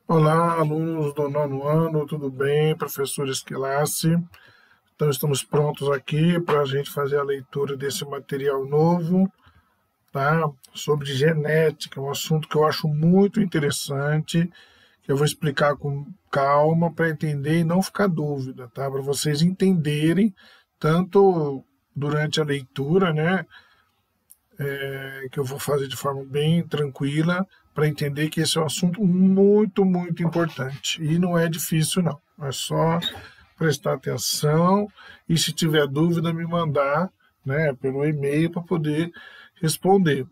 Olá, alunos do nono ano, tudo bem? Professor Esquilace. Então, estamos prontos aqui para a gente fazer a leitura desse material novo, tá? Sobre genética, um assunto que eu acho muito interessante, que eu vou explicar com calma para entender e não ficar dúvida, tá? Para vocês entenderem, tanto durante a leitura, né? Que eu vou fazer de forma bem tranquila, para entender que esse é um assunto muito, muito importante. E não é difícil, não. É só prestar atenção e, se tiver dúvida, me mandar, né, pelo e-mail para poder responder.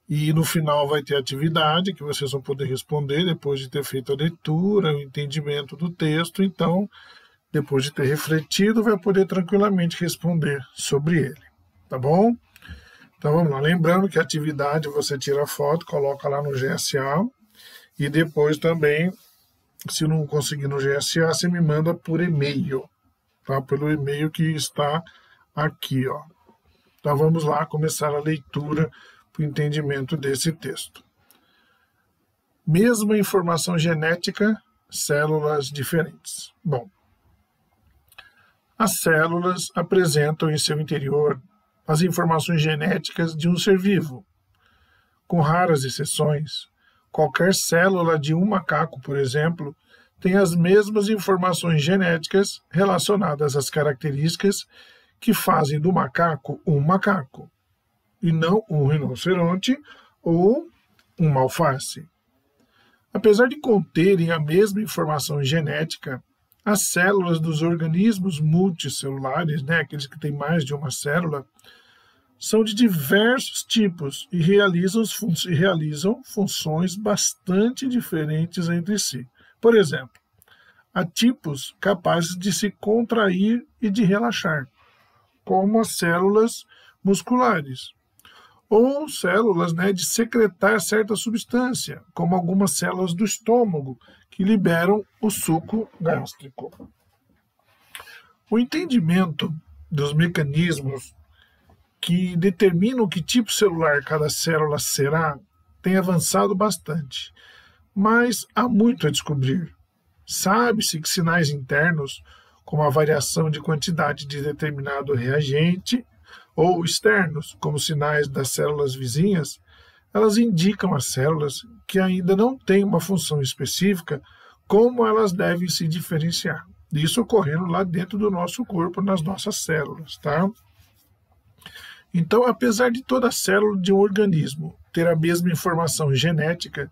E no final vai ter atividade que vocês vão poder responder depois de ter feito a leitura, o entendimento do texto. Então, depois de ter refletido, vai poder tranquilamente responder sobre ele. Tá bom? Então vamos lá. Lembrando que a atividade você tira a foto, coloca lá no GSA e depois também, se não conseguir no GSA, você me manda por e-mail, tá? Pelo e-mail que está aqui, ó. Então vamos lá começar a leitura para o entendimento desse texto. Mesma informação genética, células diferentes. Bom, as células apresentam em seu interior as informações genéticas de um ser vivo. Com raras exceções, qualquer célula de um macaco, por exemplo, tem as mesmas informações genéticas relacionadas às características que fazem do macaco, e não um rinoceronte ou uma alface. Apesar de conterem a mesma informação genética, as células dos organismos multicelulares, né, aqueles que têm mais de uma célula, são de diversos tipos e realizam funções bastante diferentes entre si. Por exemplo, há tipos capazes de se contrair e de relaxar, como as células musculares, ou células, né, de secretar certa substância, como algumas células do estômago, que liberam o suco gástrico. O entendimento dos mecanismos que determinam que tipo celular cada célula será tem avançado bastante, mas há muito a descobrir. Sabe-se que sinais internos, como a variação de quantidade de determinado reagente, ou externos, como sinais das células vizinhas, elas indicam às células que ainda não têm uma função específica como elas devem se diferenciar. Isso ocorrendo lá dentro do nosso corpo, nas nossas células, tá? Então, apesar de toda célula de um organismo ter a mesma informação genética,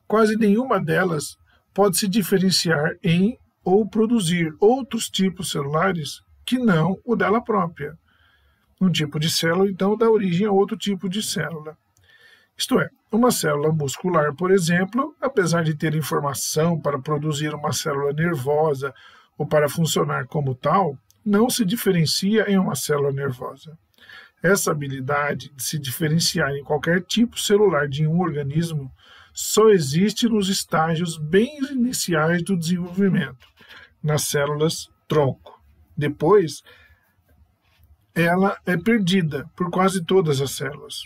quase nenhuma delas pode se diferenciar em ou produzir outros tipos celulares que não o dela própria. Um tipo de célula, então, dá origem a outro tipo de célula. Isto é, uma célula muscular, por exemplo, apesar de ter informação para produzir uma célula nervosa ou para funcionar como tal, não se diferencia em uma célula nervosa. Essa habilidade de se diferenciar em qualquer tipo celular de um organismo só existe nos estágios bem iniciais do desenvolvimento, nas células tronco. Depois, ela é perdida por quase todas as células.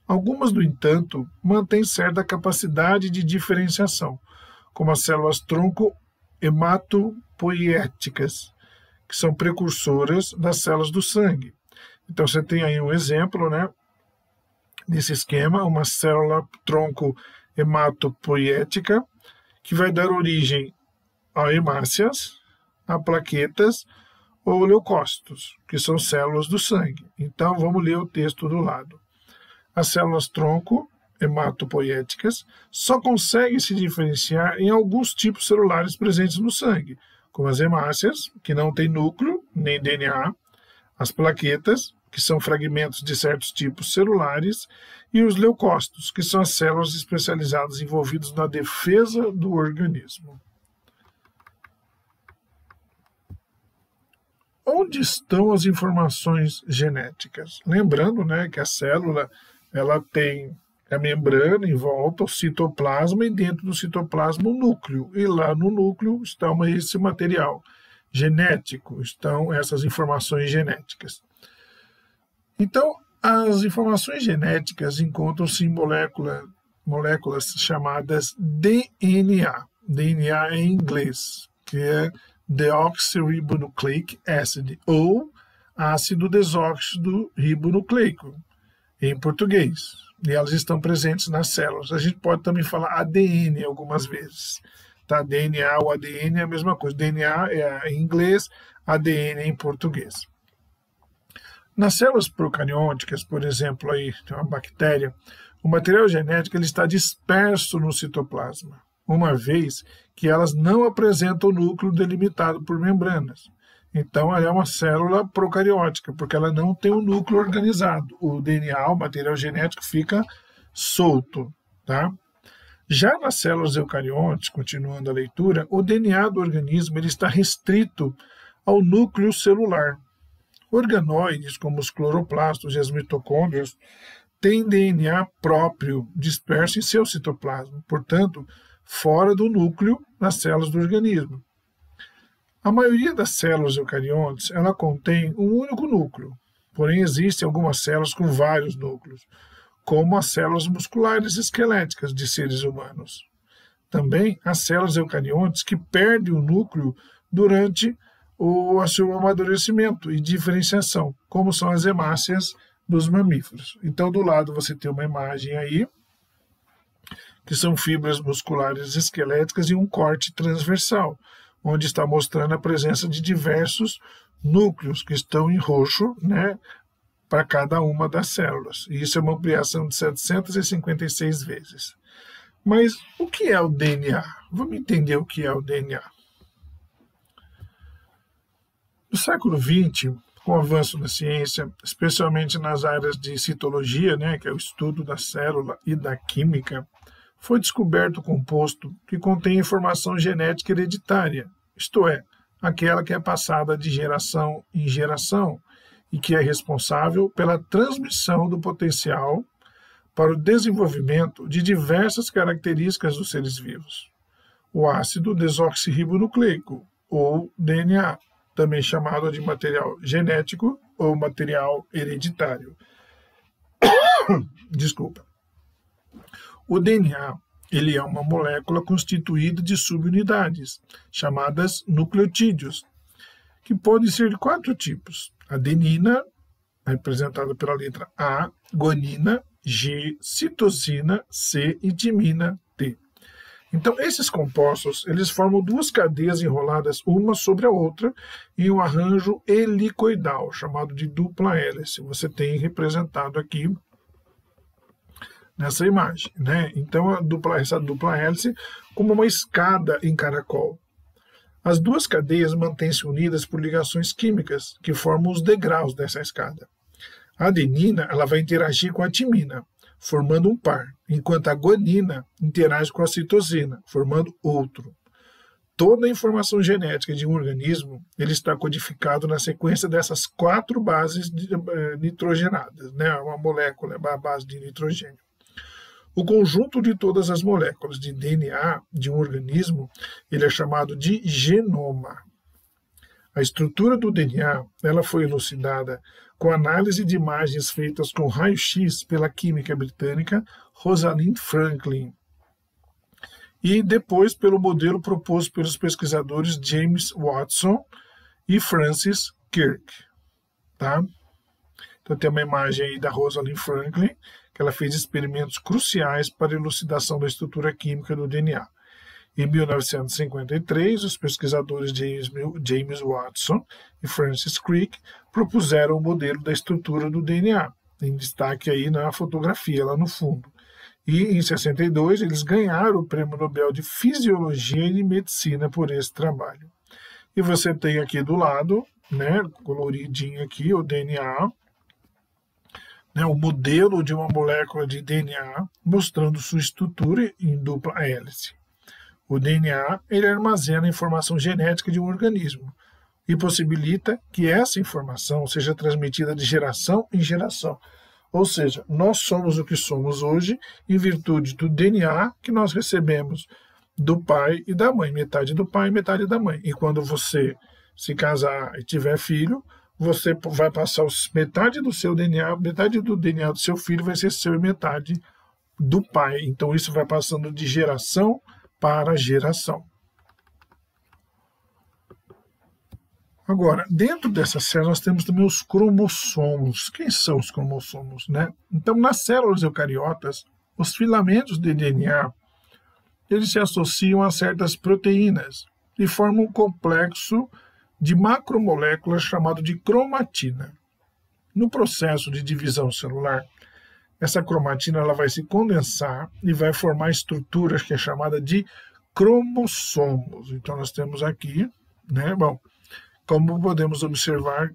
Algumas, no entanto, mantêm certa capacidade de diferenciação, como as células tronco hematopoieticas, que são precursoras das células do sangue. Então, você tem aí um exemplo, né, nesse esquema, uma célula tronco hematopoietica, que vai dar origem a hemácias, a plaquetas ou leucócitos, que são células do sangue. Então, vamos ler o texto do lado. As células tronco hematopoieticas só conseguem se diferenciar em alguns tipos celulares presentes no sangue, como as hemácias, que não têm núcleo nem DNA, as plaquetas, que são fragmentos de certos tipos celulares, e os leucócitos, que são as células especializadas envolvidas na defesa do organismo. Onde estão as informações genéticas? Lembrando, né, que a célula ela tem a membrana em volta, o citoplasma, e dentro do citoplasma o núcleo. E lá no núcleo está esse material genético, estão essas informações genéticas. Então, as informações genéticas encontram-se em moléculas chamadas DNA. DNA em inglês, que é deoxyribonucleic acid, ou ácido desóxido ribonucleico, em português. E elas estão presentes nas células. A gente pode também falar ADN algumas vezes. Tá? DNA ou ADN é a mesma coisa. DNA é em inglês, ADN é em português. Nas células procarióticas, por exemplo, aí tem uma bactéria, o material genético ele está disperso no citoplasma, uma vez que elas não apresentam núcleo delimitado por membranas. Então, ela é uma célula procariótica, porque ela não tem um núcleo organizado. O DNA, o material genético, fica solto. Tá? Já nas células eucariontes, continuando a leitura, o DNA do organismo ele está restrito ao núcleo celular. Organoides, como os cloroplastos e as mitocôndrias, têm DNA próprio disperso em seu citoplasma, portanto, fora do núcleo nas células do organismo. A maioria das células eucariontes ela contém um único núcleo, porém existem algumas células com vários núcleos, como as células musculares esqueléticas de seres humanos. Também há células eucariontes que perdem o núcleo durante o seu amadurecimento e diferenciação, como são as hemácias dos mamíferos. Então, do lado você tem uma imagem aí, que são fibras musculares esqueléticas e um corte transversal, onde está mostrando a presença de diversos núcleos que estão em roxo, né, para cada uma das células. E isso é uma ampliação de 756 vezes. Mas o que é o DNA? Vamos entender o que é o DNA. No século XX, com o avanço da ciência, especialmente nas áreas de citologia, né, que é o estudo da célula e da química, foi descoberto o composto que contém informação genética hereditária, isto é, aquela que é passada de geração em geração e que é responsável pela transmissão do potencial para o desenvolvimento de diversas características dos seres vivos. O ácido desoxirribonucleico, ou DNA, também chamado de material genético ou material hereditário. Desculpa. O DNA ele é uma molécula constituída de subunidades, chamadas nucleotídeos, que podem ser de 4 tipos. Adenina, representada pela letra A, guanina, G, citosina, C e timina, T. Então, esses compostos eles formam 2 cadeias enroladas uma sobre a outra em um arranjo helicoidal, chamado de dupla hélice. Você tem representado aqui nessa imagem, né? Então, essa dupla hélice como uma escada em caracol. As 2 cadeias mantêm-se unidas por ligações químicas que formam os degraus dessa escada. A adenina ela vai interagir com a timina, formando um par, enquanto a guanina interage com a citosina, formando outro. Toda a informação genética de um organismo ele está codificado na sequência dessas 4 bases nitrogenadas, né? Uma molécula a base de nitrogênio. O conjunto de todas as moléculas de DNA de um organismo ele é chamado de genoma. A estrutura do DNA ela foi elucidada com análise de imagens feitas com raio-x pela química britânica Rosalind Franklin e depois pelo modelo proposto pelos pesquisadores James Watson e Francis Crick. Tá? Então tem uma imagem aí da Rosalind Franklin, que ela fez experimentos cruciais para a elucidação da estrutura química do DNA. Em 1953, os pesquisadores James Watson e Francis Crick propuseram o modelo da estrutura do DNA, em destaque aí na fotografia lá no fundo. E em 62 eles ganharam o Prêmio Nobel de Fisiologia e de Medicina por esse trabalho. E você tem aqui do lado, né, coloridinho aqui, o DNA, né, o modelo de uma molécula de DNA mostrando sua estrutura em dupla hélice. O DNA ele armazena a informação genética de um organismo e possibilita que essa informação seja transmitida de geração em geração. Ou seja, nós somos o que somos hoje em virtude do DNA que nós recebemos do pai e da mãe, metade do pai e metade da mãe. E quando você se casar e tiver filho, você vai passar metade do seu DNA, metade do DNA do seu filho vai ser seu e metade do pai. Então isso vai passando de geração para a geração. Agora, dentro dessa célula nós temos também os cromossomos. Quem são os cromossomos, né? Então, nas células eucariotas, os filamentos de DNA, eles se associam a certas proteínas e formam um complexo de macromoléculas chamado de cromatina. No processo de divisão celular, essa cromatina ela vai se condensar e vai formar estruturas que é chamada de cromossomos. Então, nós temos aqui, né? Bom, como podemos observar,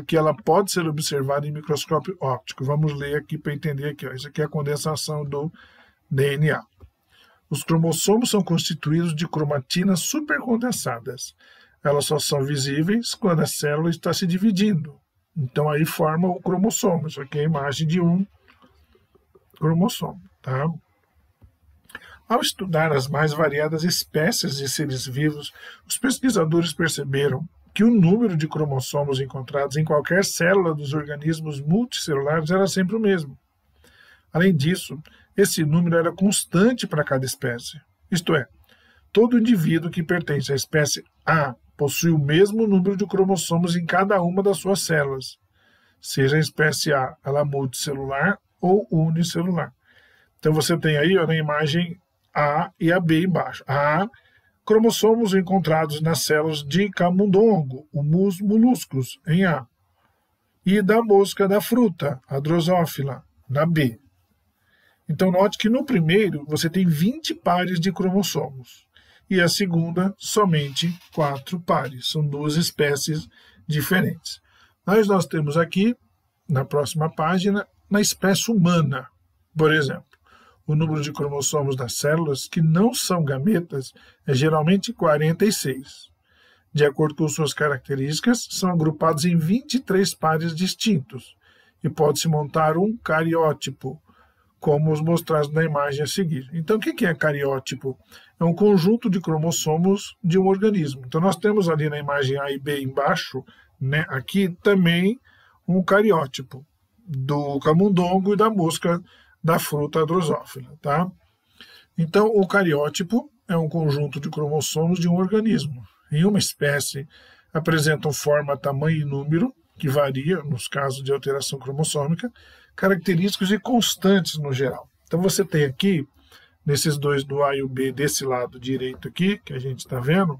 que ela pode ser observada em microscópio óptico. Vamos ler aqui para entender aqui. Ó. Isso aqui é a condensação do DNA. Os cromossomos são constituídos de cromatinas supercondensadas. Elas só são visíveis quando a célula está se dividindo. Então aí forma o cromossomo. Isso aqui é a imagem de um cromossomo. Tá? Ao estudar as mais variadas espécies de seres vivos, os pesquisadores perceberam que o número de cromossomos encontrados em qualquer célula dos organismos multicelulares era sempre o mesmo. Além disso, esse número era constante para cada espécie. Isto é, todo indivíduo que pertence à espécie A possui o mesmo número de cromossomos em cada uma das suas células, seja a espécie A ela multicelular ou unicelular. Então você tem aí ó, na imagem A e a B embaixo. A, cromossomos encontrados nas células de camundongo, humus moluscos, em A, e da mosca da fruta, a drosófila, na B. Então note que no primeiro você tem 20 pares de cromossomos, e a segunda somente 4 pares, são duas espécies diferentes. Mas nós temos aqui, na próxima página, na espécie humana, por exemplo. O número de cromossomos das células que não são gametas é geralmente 46. De acordo com suas características, são agrupados em 23 pares distintos e pode-se montar um cariótipo, como os mostrados na imagem a seguir. Então, o que é cariótipo? É um conjunto de cromossomos de um organismo. Então, nós temos ali na imagem A e B embaixo, né, aqui também um cariótipo do camundongo e da mosca da fruta drosófila, tá? Então, o cariótipo é um conjunto de cromossomos de um organismo. Em uma espécie, apresentam forma, tamanho e número, que varia nos casos de alteração cromossômica, característicos e constantes no geral. Então, você tem aqui, nesses dois do A e o B, desse lado direito aqui, que a gente está vendo,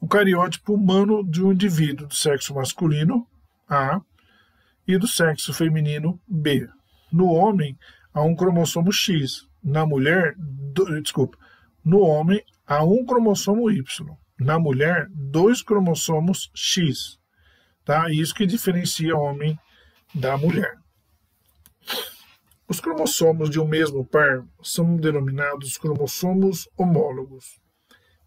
o cariótipo humano de um indivíduo do sexo masculino, A, e do sexo feminino, B. No homem, há um cromossomo X. Na mulher, no homem, há um cromossomo Y. Na mulher, 2 cromossomos X. Tá? Isso que diferencia o homem da mulher. Os cromossomos de um mesmo par são denominados cromossomos homólogos.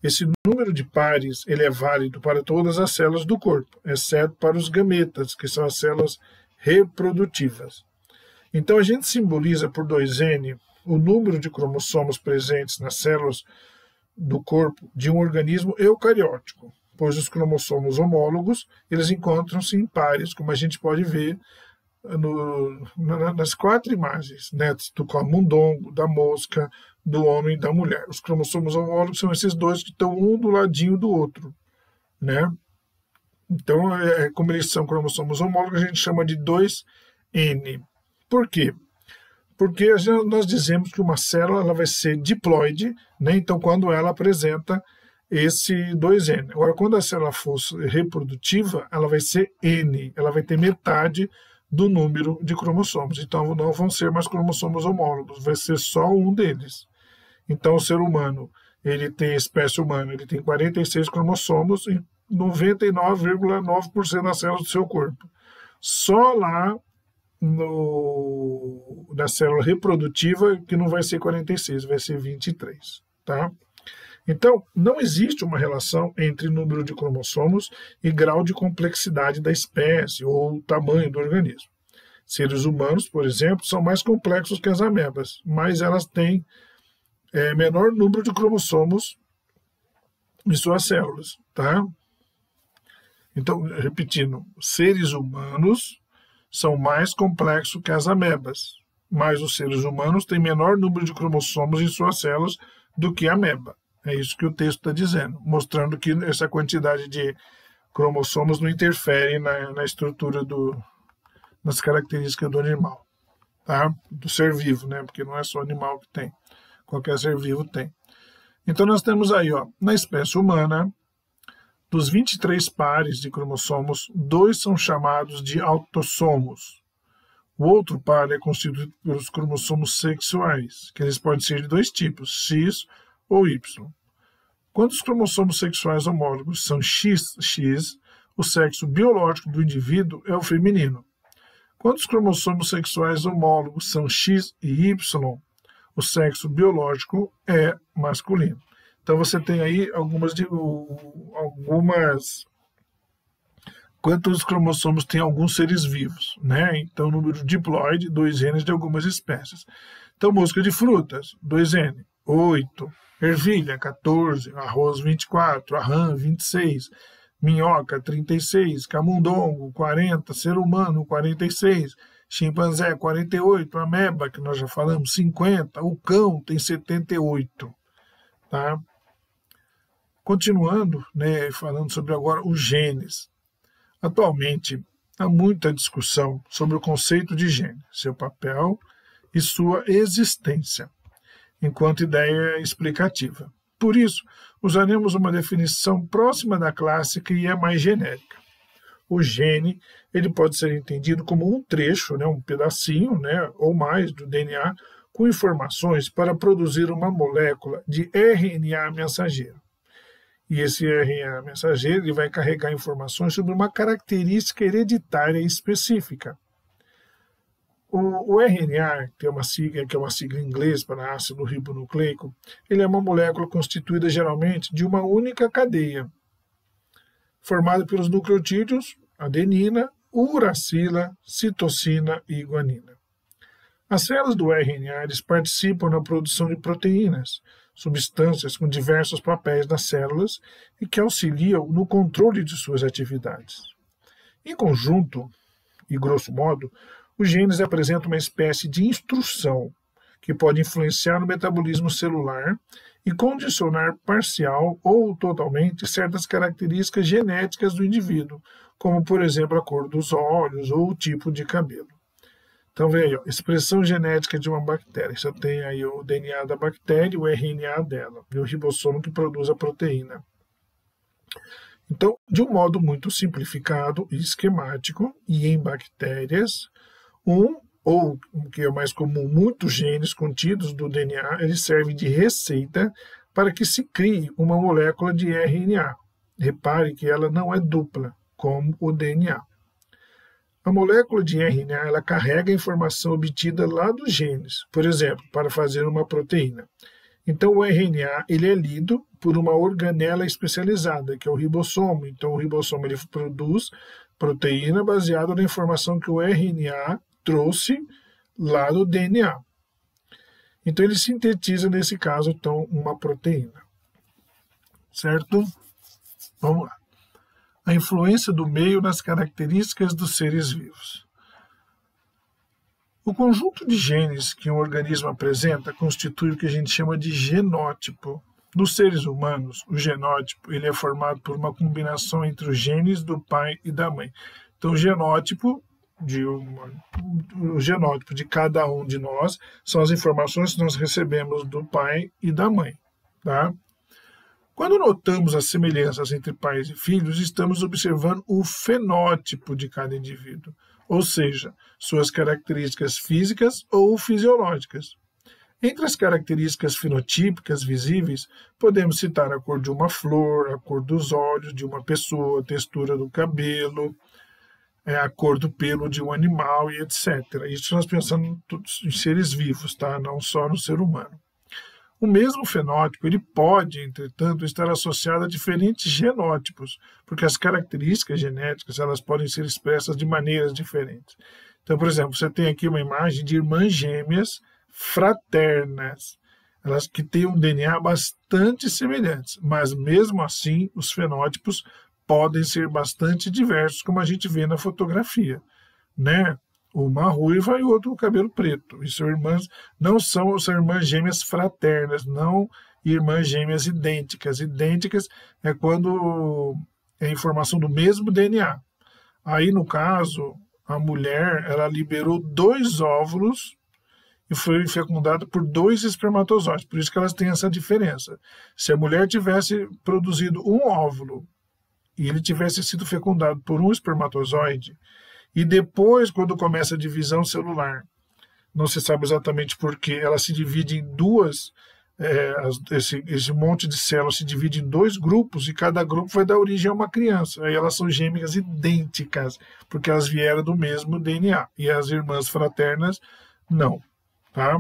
Esse número de pares ele é válido para todas as células do corpo, exceto para os gametas, que são as células reprodutivas. Então, a gente simboliza por 2N o número de cromossomos presentes nas células do corpo de um organismo eucariótico, pois os cromossomos homólogos eles encontram-se em pares, como a gente pode ver nas 4 imagens, né, do camundongo, da mosca, do homem e da mulher. Os cromossomos homólogos são esses dois que estão um do ladinho do outro, né? Então, como eles são cromossomos homólogos, a gente chama de 2N. Por quê? Porque nós dizemos que uma célula ela vai ser diploide, né? Então quando ela apresenta esse 2N. Agora, quando a célula for reprodutiva, ela vai ser N, ela vai ter metade do número de cromossomos. Então não vão ser mais cromossomos homólogos, vai ser só um deles. Então o ser humano, ele tem, a espécie humana, ele tem 46 cromossomos em 99,9% das células do seu corpo. Só lá na célula reprodutiva que não vai ser 46, vai ser 23, tá? Então, não existe uma relação entre número de cromossomos e grau de complexidade da espécie ou tamanho do organismo. Seres humanos, por exemplo, são mais complexos que as amebas, mas elas têm menor número de cromossomos em suas células, tá? Então, repetindo, seres humanos são mais complexos que as amebas, mas os seres humanos têm menor número de cromossomos em suas células do que a ameba. É isso que o texto está dizendo, mostrando que essa quantidade de cromossomos não interfere na estrutura nas características do animal, tá? Do ser vivo, né? Porque não é só animal que tem, qualquer ser vivo tem. Então nós temos aí, ó, na espécie humana, dos 23 pares de cromossomos, 2 são chamados de autossomos. O outro par é constituído pelos cromossomos sexuais, que eles podem ser de 2 tipos, X ou Y. Quando os cromossomos sexuais homólogos são XX, o sexo biológico do indivíduo é o feminino. Quando os cromossomos sexuais homólogos são X e Y, o sexo biológico é masculino. Então você tem aí quantos cromossomos tem alguns seres vivos, né? Então, número diploide, 2N de algumas espécies. Então, mosca de frutas, 2N, 8. Ervilha, 14. Arroz, 24. Arram, 26. Minhoca, 36. Camundongo, 40. Ser humano, 46. Chimpanzé, 48. Ameba, que nós já falamos, 50. O cão tem 78. Tá? Continuando, né, falando sobre agora os genes. Atualmente, há muita discussão sobre o conceito de gene, seu papel e sua existência, enquanto ideia explicativa. Por isso, usaremos uma definição próxima da clássica e é mais genérica. O gene ele pode ser entendido como um trecho, né, um pedacinho, né, ou mais do DNA, com informações para produzir uma molécula de RNA mensageiro. E esse RNA mensageiro ele vai carregar informações sobre uma característica hereditária específica. O RNA, que é uma sigla em inglês para ácido ribonucleico, ele é uma molécula constituída geralmente de uma única cadeia, formada pelos nucleotídeos, adenina, uracila, citosina e guanina. As células do RNA eles participam na produção de proteínas, substâncias com diversos papéis nas células e que auxiliam no controle de suas atividades. Em conjunto, e grosso modo, os genes apresentam uma espécie de instrução que pode influenciar no metabolismo celular e condicionar parcial ou totalmente certas características genéticas do indivíduo, como, por exemplo, a cor dos olhos ou o tipo de cabelo. Então, veja aí, ó, expressão genética de uma bactéria. Você tem aí o DNA da bactéria, o RNA dela, e o ribossomo que produz a proteína. Então, de um modo muito simplificado e esquemático, e em bactérias, ou o que é mais comum, muitos genes contidos do DNA, eles servem de receita para que se crie uma molécula de RNA. Repare que ela não é dupla, como o DNA. A molécula de RNA ela carrega a informação obtida lá dos genes, por exemplo, para fazer uma proteína. Então, o RNA ele é lido por uma organela especializada, que é o ribossomo. Então, o ribossomo ele produz proteína baseada na informação que o RNA trouxe lá do DNA. Então, ele sintetiza, nesse caso, então, uma proteína. Certo? Vamos lá. A influência do meio nas características dos seres vivos. O conjunto de genes que um organismo apresenta constitui o que a gente chama de genótipo. Nos seres humanos, o genótipo ele é formado por uma combinação entre os genes do pai e da mãe. Então, o genótipo de cada um de nós são as informações que nós recebemos do pai e da mãe. Tá? Quando notamos as semelhanças entre pais e filhos, estamos observando o fenótipo de cada indivíduo, ou seja, suas características físicas ou fisiológicas. Entre as características fenotípicas visíveis, podemos citar a cor de uma flor, a cor dos olhos de uma pessoa, a textura do cabelo, a cor do pelo de um animal e etc. Isso nós pensamos em seres vivos, tá? Não só no ser humano. O mesmo fenótipo ele pode, entretanto, estar associado a diferentes genótipos, porque as características genéticas elas podem ser expressas de maneiras diferentes. Então, por exemplo, você tem aqui uma imagem de irmãs gêmeas fraternas, elas que têm um DNA bastante semelhantes, mas mesmo assim os fenótipos podem ser bastante diversos, como a gente vê na fotografia, né? uma ruiva e o outro com cabelo preto. E são irmãs, são irmãs gêmeas fraternas, não irmãs gêmeas idênticas. Idênticas é quando é informação do mesmo DNA. Aí, no caso, a mulher, ela liberou 2 óvulos e foi fecundada por 2 espermatozoides. Por isso que elas têm essa diferença. Se a mulher tivesse produzido um óvulo e ele tivesse sido fecundado por um espermatozoide, e depois, quando começa a divisão celular, não se sabe exatamente por que, ela se divide em duas, esse monte de células se divide em 2 grupos, e cada grupo vai dar origem a uma criança. Aí elas são gêmeas idênticas, porque elas vieram do mesmo DNA, e as irmãs fraternas não. Tá?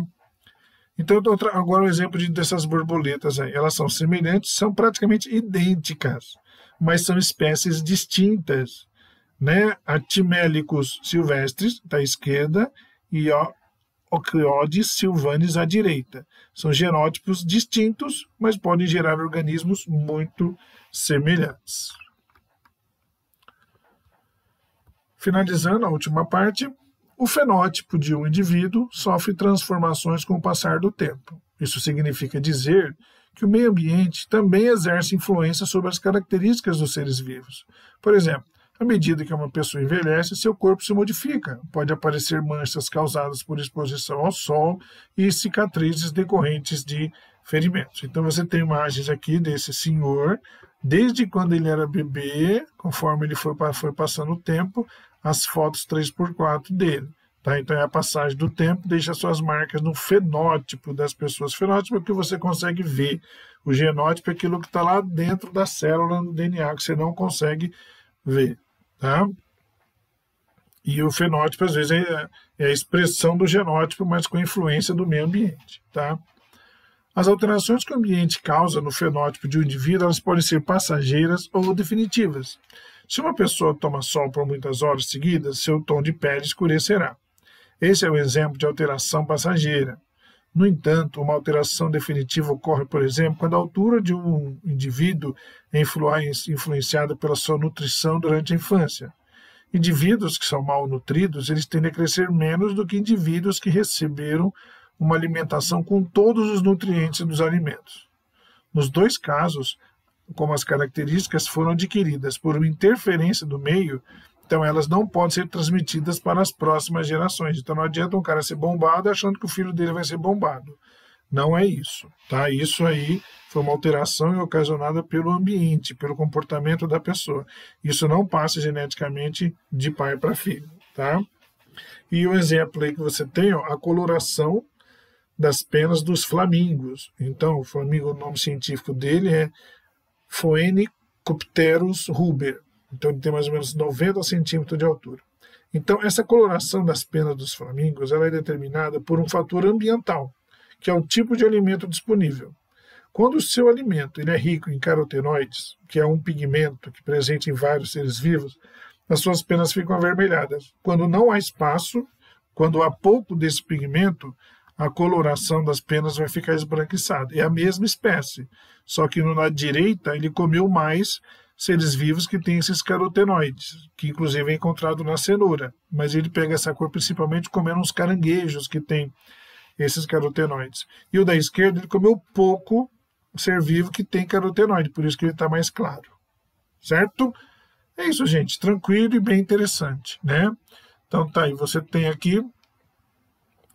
Então, agora o exemplo dessas borboletas aí. Elas são semelhantes, são praticamente idênticas, mas são espécies distintas, né? Atimélicos silvestres, da esquerda, e Ocreodes silvanis, à direita. São genótipos distintos, mas podem gerar organismos muito semelhantes. Finalizando a última parte, o fenótipo de um indivíduo sofre transformações com o passar do tempo. Isso significa dizer que o meio ambiente também exerce influência sobre as características dos seres vivos. Por exemplo, à medida que uma pessoa envelhece, seu corpo se modifica. Pode aparecer manchas causadas por exposição ao sol e cicatrizes decorrentes de ferimentos. Então você tem imagens aqui desse senhor, desde quando ele era bebê, conforme ele foi passando o tempo, as fotos 3x4 dele. Tá? Então é a passagem do tempo, deixa suas marcas no fenótipo das pessoas. Fenótipo é o que você consegue ver. O genótipo é aquilo que está lá dentro da célula do DNA, que você não consegue ver. Tá? E o fenótipo, às vezes, é a expressão do genótipo, mas com influência do meio ambiente. Tá? As alterações que o ambiente causa no fenótipo de um indivíduo, elas podem ser passageiras ou definitivas. Se uma pessoa toma sol por muitas horas seguidas, seu tom de pele escurecerá. Esse é o exemplo de alteração passageira. No entanto, uma alteração definitiva ocorre, por exemplo, quando a altura de um indivíduo é influenciada pela sua nutrição durante a infância. Indivíduos que são mal nutridos, eles tendem a crescer menos do que indivíduos que receberam uma alimentação com todos os nutrientes dos alimentos. Nos 2 casos, como as características foram adquiridas por uma interferência do meio, então elas não podem ser transmitidas para as próximas gerações. Então não adianta um cara ser bombado achando que o filho dele vai ser bombado. Não é isso. Tá? Isso aí foi uma alteração ocasionada pelo ambiente, pelo comportamento da pessoa. Isso não passa geneticamente de pai para filho. Tá? E o exemplo aí que você tem, a coloração das penas dos flamingos. Então, o flamingo, o nome científico dele é Phoenicopterus ruber. Então ele tem mais ou menos 90 centímetros de altura. Então essa coloração das penas dos flamingos ela é determinada por um fator ambiental, que é o tipo de alimento disponível. Quando o seu alimento ele é rico em carotenoides, que é um pigmento que é presente em vários seres vivos, as suas penas ficam avermelhadas. Quando não há espaço, quando há pouco desse pigmento, a coloração das penas vai ficar esbranquiçada. É a mesma espécie, só que no lado direita ele comeu mais seres vivos que têm esses carotenoides, que inclusive é encontrado na cenoura, mas ele pega essa cor principalmente comendo uns caranguejos que têm esses carotenoides. E o da esquerda ele comeu pouco ser vivo que tem carotenoide, por isso que ele está mais claro. Certo? É isso, gente. Tranquilo e bem interessante, né? Então tá aí, você tem aqui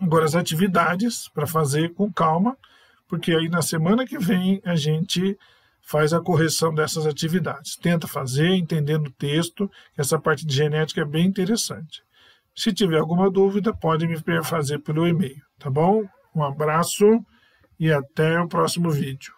agora as atividades para fazer com calma, porque aí na semana que vem a gente faz a correção dessas atividades. Tenta fazer, entendendo o texto, essa parte de genética é bem interessante. Se tiver alguma dúvida, pode me fazer pelo e-mail, tá bom? Um abraço e até o próximo vídeo.